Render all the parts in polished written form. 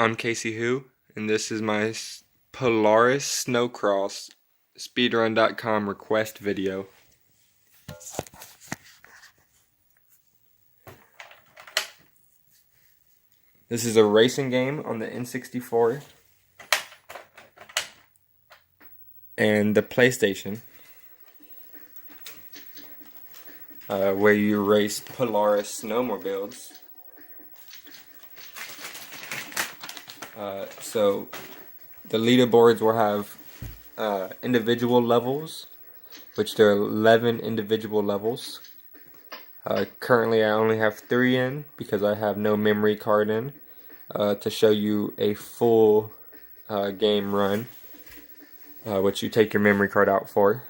I'm Casey Who, and this is my Polaris Snocross speedrun.com request video. This is a racing game on the N64 and the PlayStation, where you race Polaris snowmobiles. So the leaderboards will have individual levels, which there are 11 individual levels. Currently I only have 3 in because I have no memory card in to show you a full game run, which you take your memory card out for.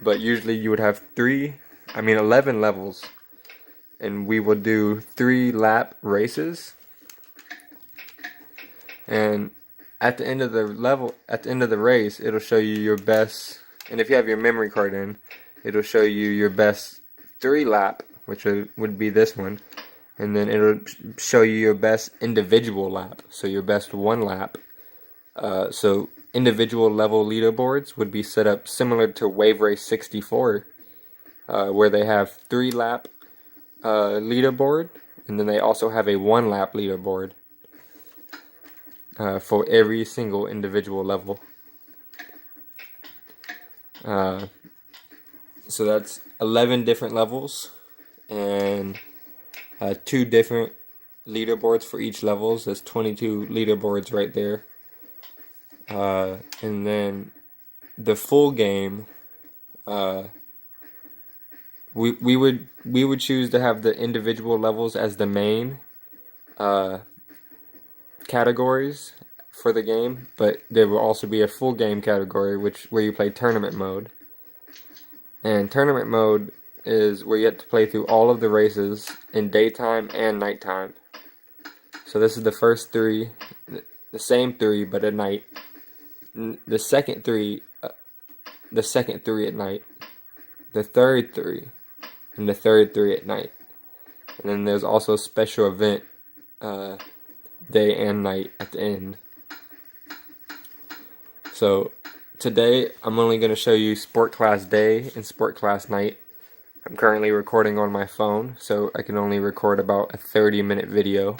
But usually you would have 11 levels, and we will do 3-lap races. And at the end of the race, it'll show you your best, and if you have your memory card in, it'll show you your best 3-lap, which would be this one, and then it'll show you your best individual lap, so your best 1 lap. So individual level leaderboards would be set up similar to Wave Race 64, where they have 3-lap leaderboard, and then they also have a 1-lap leaderboard. For every single individual level. So that's 11 different levels, and 2 different leaderboards for each levels. That's 22 leaderboards right there. And then the full game, we would choose to have the individual levels as the main categories for the game, but there will also be a full game category where you play tournament mode. And tournament mode is where you have to play through all of the races in daytime and nighttime. So this is the first 3, the same 3 but at night. The second 3 at night. The third 3, and the third 3 at night. And then there's also a special event day and night at the end. So today I'm only going to show you Sport Class Day and Sport Class Night. I'm currently recording on my phone, so I can only record about a 30-minute video.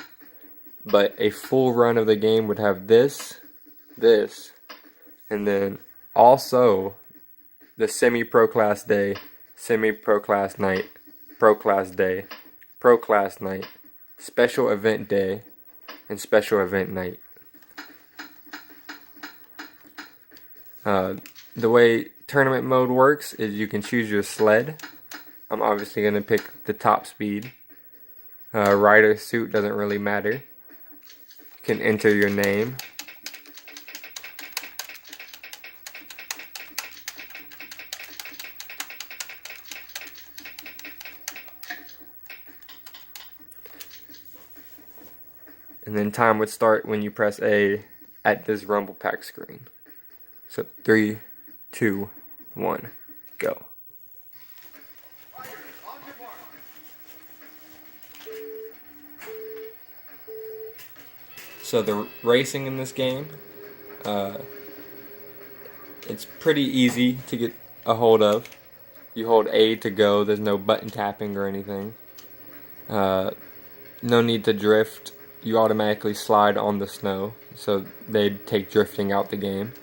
But a full run of the game would have this, and then also the Semi-Pro Class Day, Semi-Pro Class Night, Pro Class Day, Pro Class Night, Special Event Day, and Special Event Night. The way tournament mode works is you can choose your sled. I'm obviously going to pick the top speed. Rider suit doesn't really matter. You can enter your name. And then time would start when you press A at this Rumble Pack screen. So 3, 2, 1, go. So the racing in this game, it's pretty easy to get a hold of. You hold A to go, there's no button tapping or anything. No need to drift. You automatically slide on the snow, so they take drifting out the game.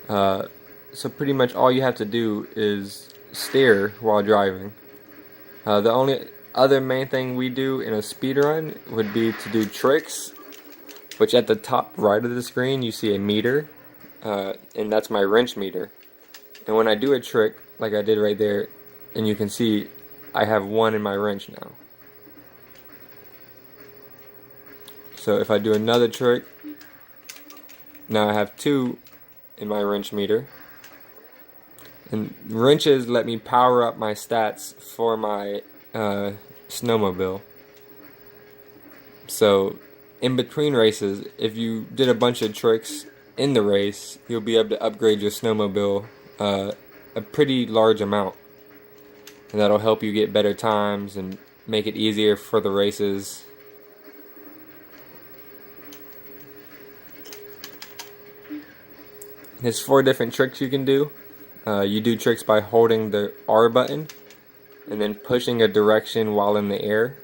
So pretty much all you have to do is steer while driving. The only other main thing we do in a speedrun would be to do tricks, which at the top right of the screen you see a meter, and that's my wrench meter. And when I do a trick, like I did right there, and you can see I have 1 in my wrench now. So if I do another trick, now I have 2 in my wrench meter. And wrenches let me power up my stats for my snowmobile. So in between races, if you did a bunch of tricks in the race, you'll be able to upgrade your snowmobile a pretty large amount. And that'll help you get better times and make it easier for the races. There's 4 different tricks you can do. You do tricks by holding the R button and then pushing a direction while in the air.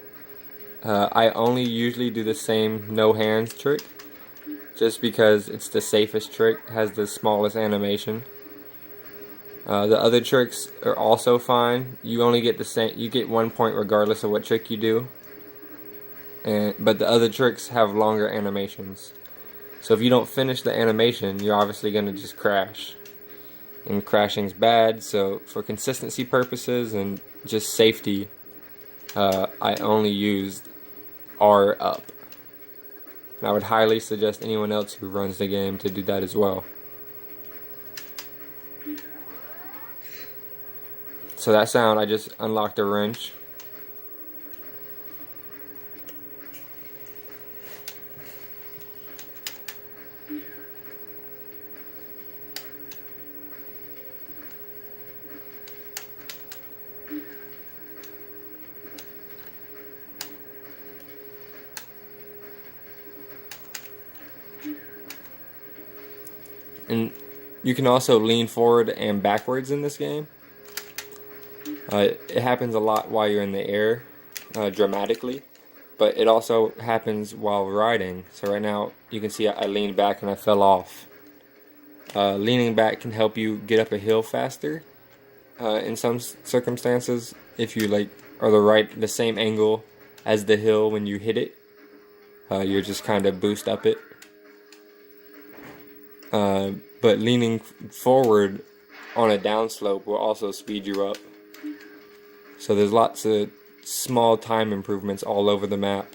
I only usually do the same no hands trick just because it's the safest trick, has the smallest animation. The other tricks are also fine. You only get the same, you get 1 point regardless of what trick you do. But the other tricks have longer animations. So if you don't finish the animation, you're obviously going to just crash. And crashing's bad, so for consistency purposes and just safety, I only used R up. And I would highly suggest anyone else who runs the game to do that as well. So that sound, I just unlocked a wrench. And you can also lean forward and backwards in this game. It happens a lot while you're in the air, dramatically, but it also happens while riding. So right now you can see I leaned back and I fell off. Leaning back can help you get up a hill faster in some circumstances if you are the same angle as the hill when you hit it. You're just kind of boost up it. But leaning forward on a downslope will also speed you up. So there's lots of small time improvements all over the map.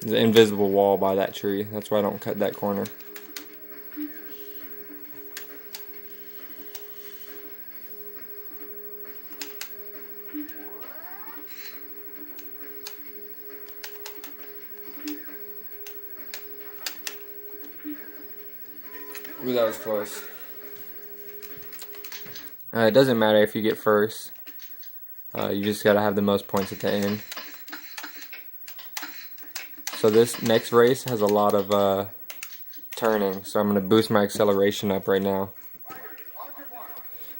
There's an invisible wall by that tree. That's why I don't cut that corner. Ooh, that was close. It doesn't matter if you get first. You just gotta have the most points at the end. So this next race has a lot of turning, so I'm going to boost my acceleration up right now.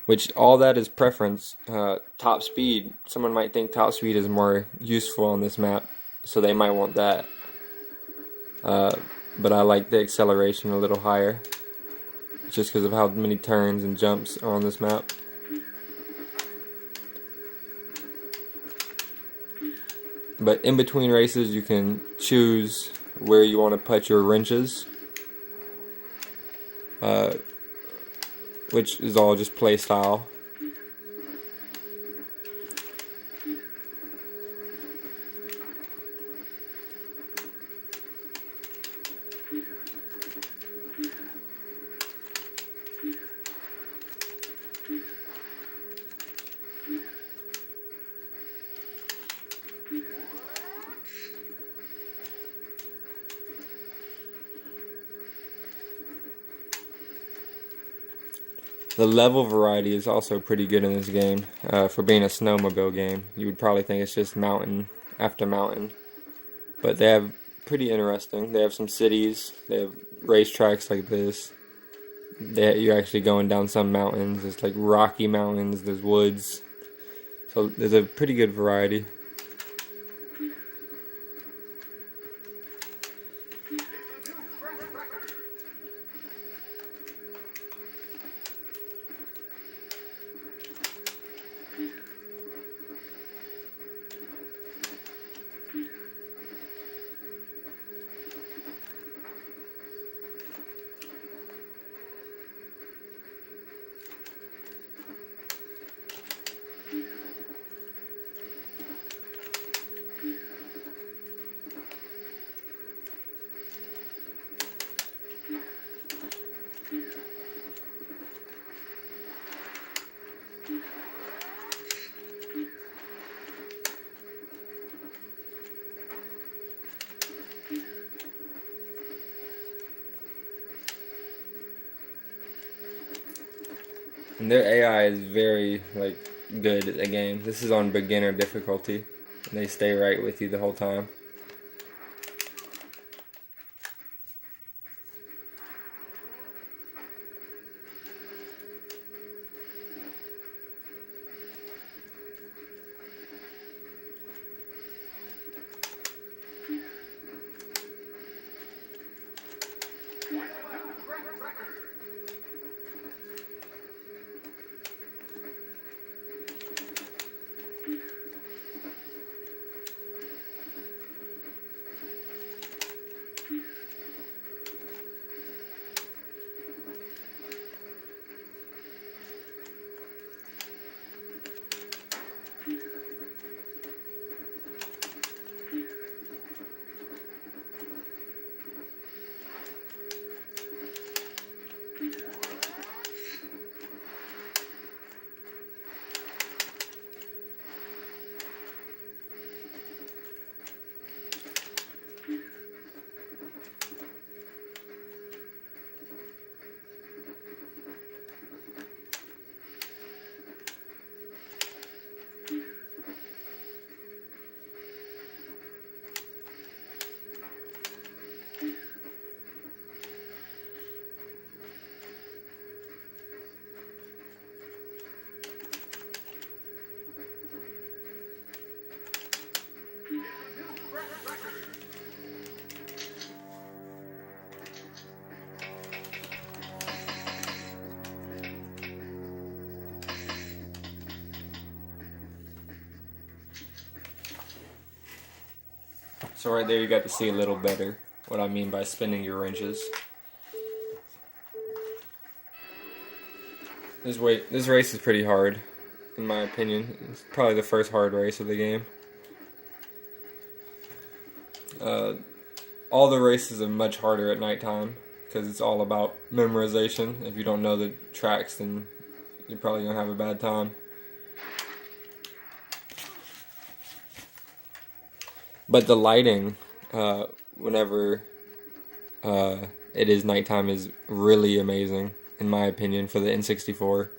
Which, all that is preference. Top speed, someone might think top speed is more useful on this map, so they might want that. But I like the acceleration a little higher, just because of how many turns and jumps are on this map. But in between races, you can choose where you want to put your wrenches, which is all just play style. The level variety is also pretty good in this game. For being a snowmobile game, you would probably think it's just mountain after mountain. But they have pretty interesting. They have some cities, they have racetracks like this. You're actually going down some mountains. There's like rocky mountains, there's woods. So there's a pretty good variety. And their AI is very good at the game. This is on beginner difficulty, and they stay right with you the whole time. So right there you got to see a little better what I mean by spinning your wrenches. This race is pretty hard, in my opinion. It's probably the first hard race of the game. All the races are much harder at nighttime because it's all about memorization. If you don't know the tracks, then you're probably gonna have a bad time. But the lighting, whenever it is nighttime, is really amazing, in my opinion, for the N64.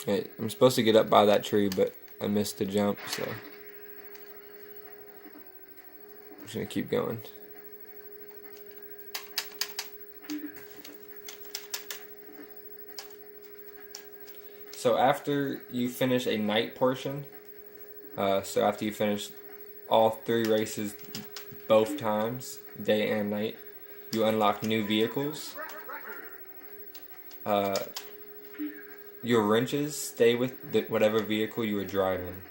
Okay, I'm supposed to get up by that tree, but I missed the jump, so I'm just gonna keep going. So after you finish a night portion, so after you finish all 3 races both times, day and night, you unlock new vehicles. Your wrenches stay with whatever vehicle you were driving.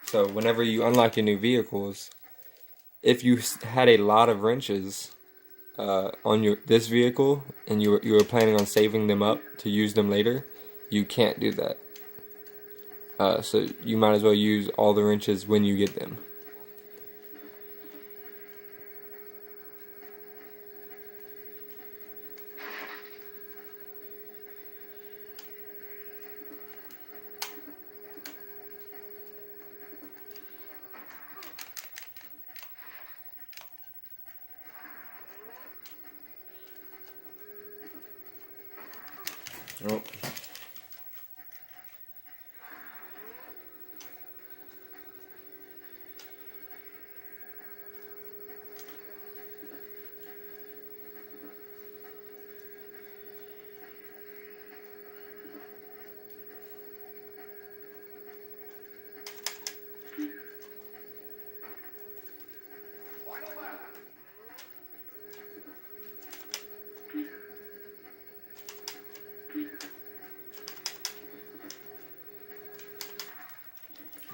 So whenever you unlock your new vehicles, if you had a lot of wrenches on this vehicle and you were planning on saving them up to use them later, you can't do that. So you might as well use all the wrenches when you get them. Oh.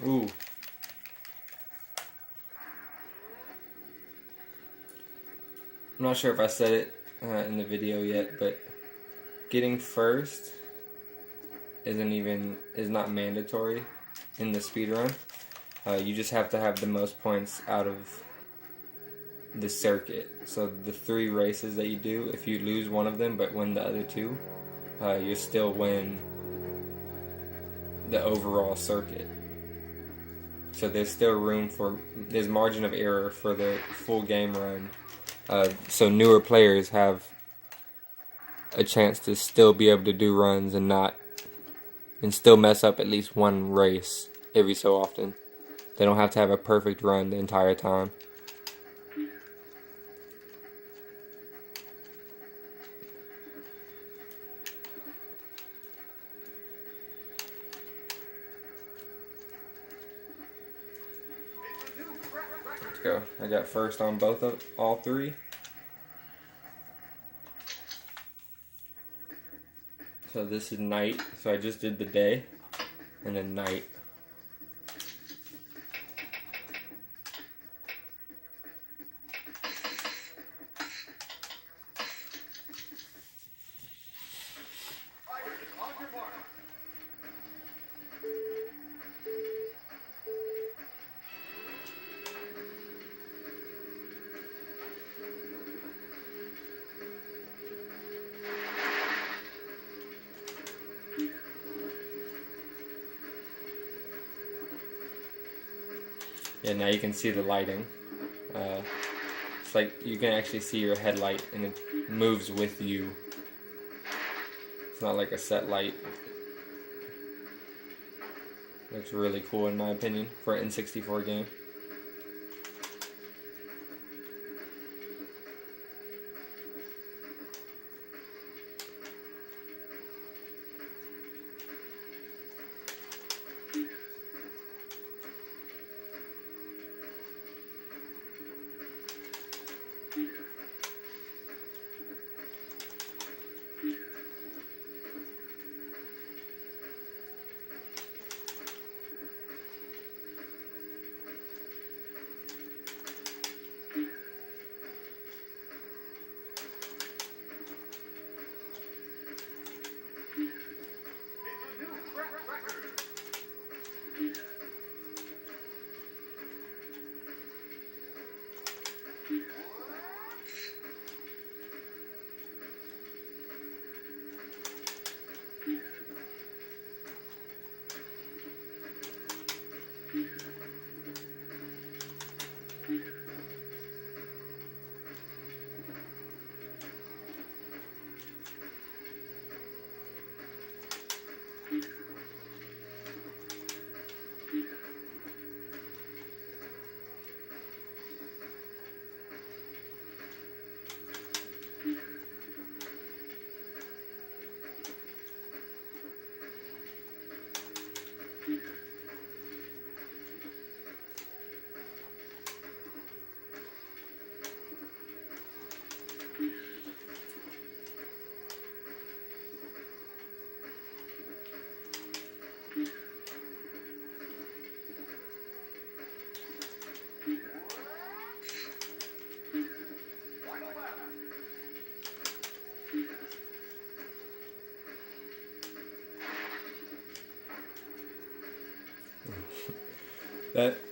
Ooh. I'm not sure if I said it in the video yet, but getting first is not mandatory in the speedrun. You just have to have the most points out of the circuit. So the 3 races that you do, if you lose one of them but win the other 2, you still win the overall circuit. So there's still there's margin of error for the full game run. So newer players have a chance to still be able to do runs and still mess up at least one race every so often. They don't have to have a perfect run the entire time. Let's go. I got first on all three. So this is night. So I just did the day and then night. Yeah, now you can see the lighting. It's like you can actually see your headlight and it moves with you. It's not like a set light. Looks really cool in my opinion for an N64 game.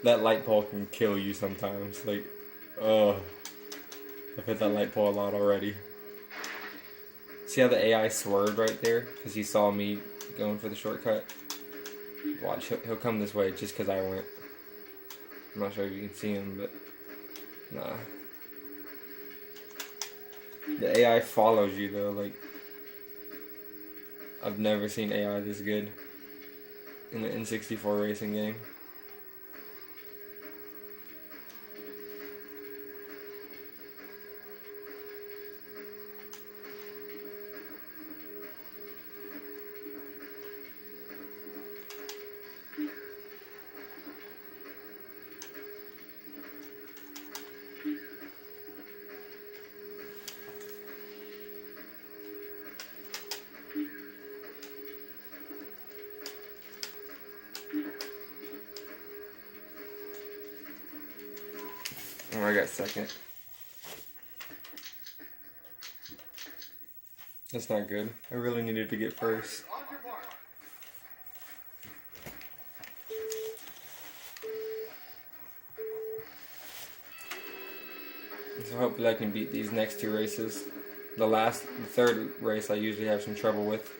That light pole can kill you sometimes. Like, oh, I've hit that light pole a lot already. See how the AI swerved right there? Because he saw me going for the shortcut. Watch, he'll come this way just because I went. I'm not sure if you can see him, but nah. The AI follows you though. Like, I've never seen AI this good in an N64 racing game. Oh, I got second. That's not good. I really needed to get first. So hopefully I can beat these next two races. The third race I usually have some trouble with.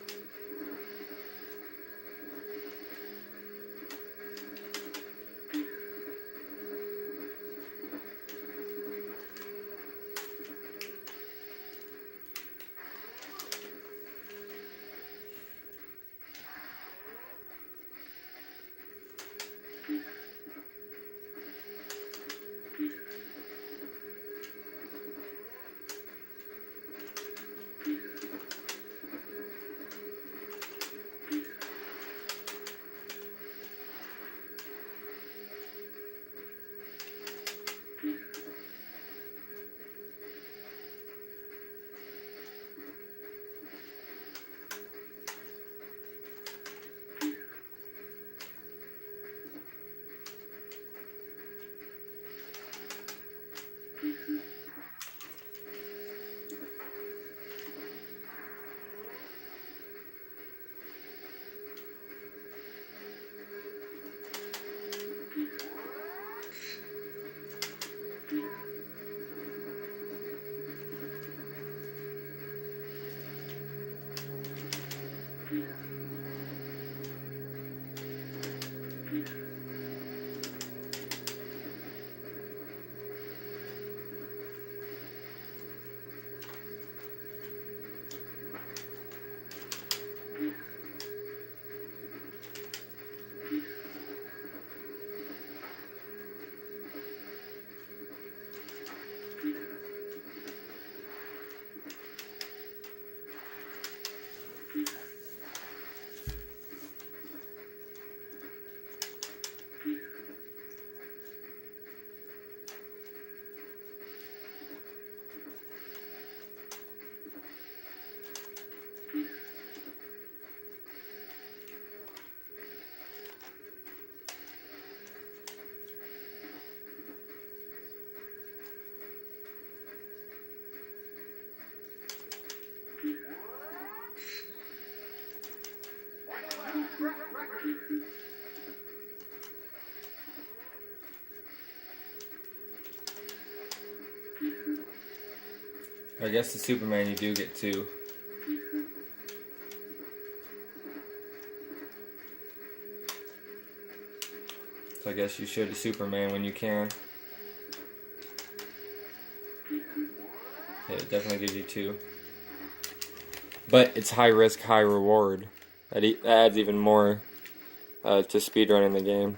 I guess the Superman you do get 2. So I guess you should the Superman when you can. Yeah, it definitely gives you 2. But it's high risk, high reward. That adds even more to speedrunning the game.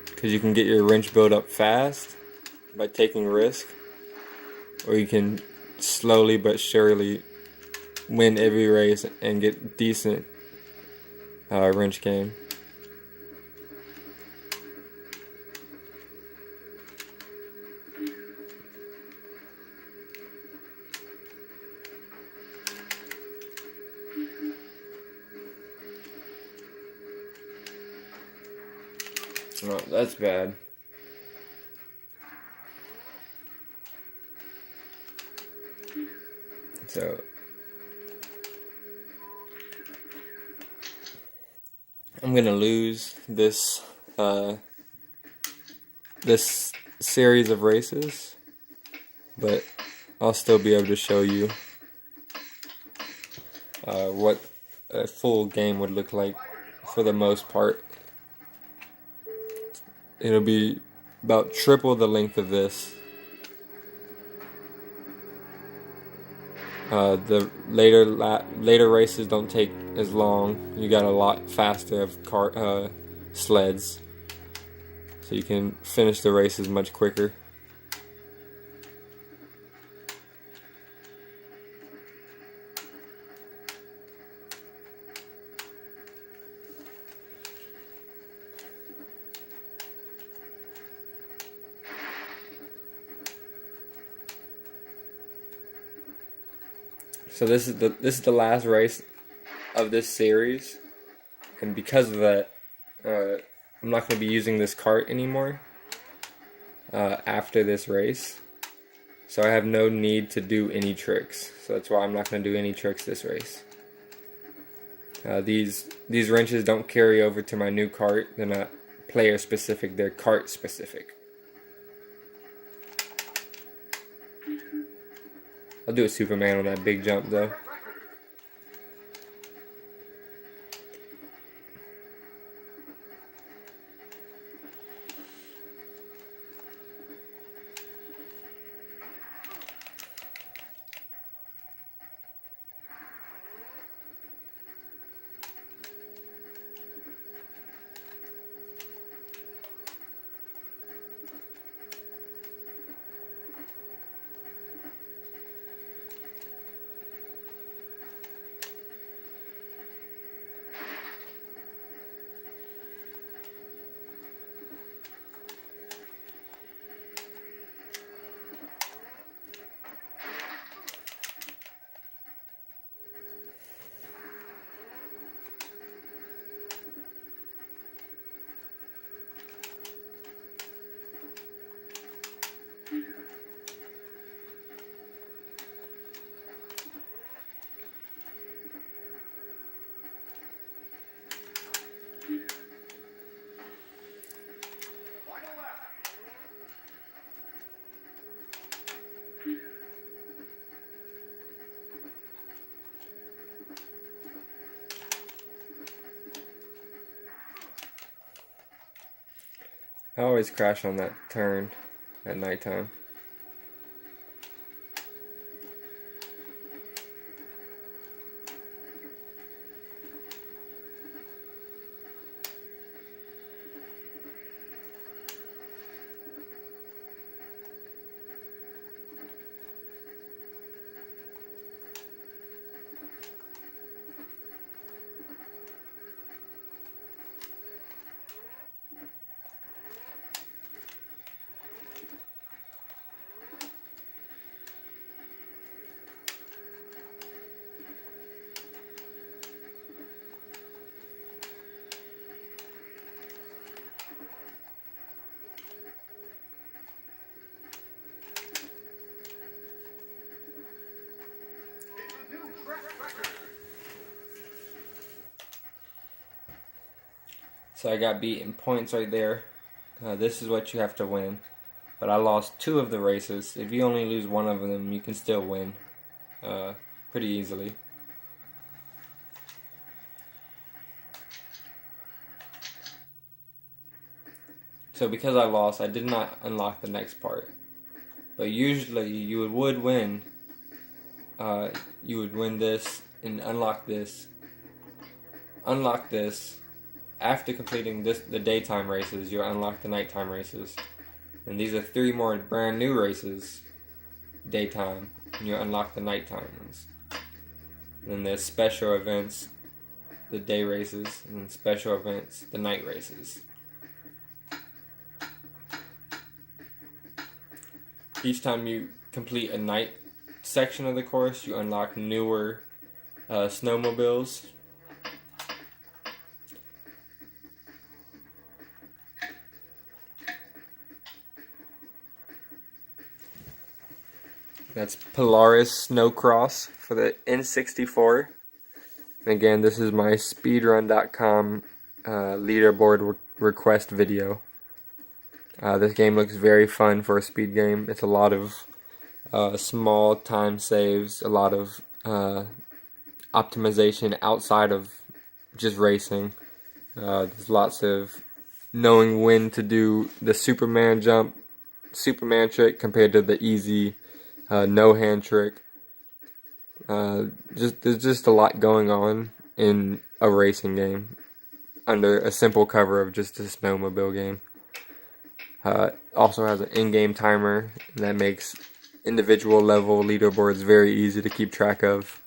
Because you can get your wrench build up fast by taking risk. Or you can slowly but surely win every race and get decent wrench game. Oh, that's bad. So I'm gonna lose this this series of races, but I'll still be able to show you what a full game would look like for the most part. It'll be about triple the length of this. The later races don't take as long. You got a lot faster of sleds, so you can finish the races much quicker. So this is the last race of this series, and because of that, I'm not going to be using this cart anymore after this race. So I have no need to do any tricks. So that's why I'm not going to do any tricks this race. These wrenches don't carry over to my new cart. They're not player specific. They're cart specific. I'll do a Superman on that big jump though. I always crash on that turn at nighttime. So I got beat in points right there. This is what you have to win but I lost 2 of the races. If you only lose 1 of them, you can still win pretty easily. So because I lost, I did not unlock the next part. But usually you would win. You would win this and unlock this. Unlock this. After completing the daytime races, you'll unlock the nighttime races. And these are 3 more brand new races, daytime, and you'll unlock the nighttime ones. And then there's special events, the day races, and then special events, the night races. Each time you complete a night section of the course, you unlock newer snowmobiles. That's Polaris Snocross for the N64. And again, this is my speedrun.com leaderboard request video. This game looks very fun for a speed game. It's a lot of small time saves, a lot of optimization outside of just racing. There's lots of knowing when to do the Superman jump, Superman trick compared to the easy no hand trick. There's just a lot going on in a racing game under a simple cover of just a snowmobile game. Also has an in-game timer that makes individual level leaderboards very easy to keep track of.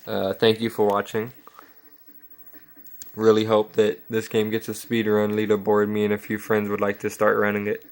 Thank you for watching. Really hope that this game gets a speedrun leaderboard. Me and a few friends would like to start running it.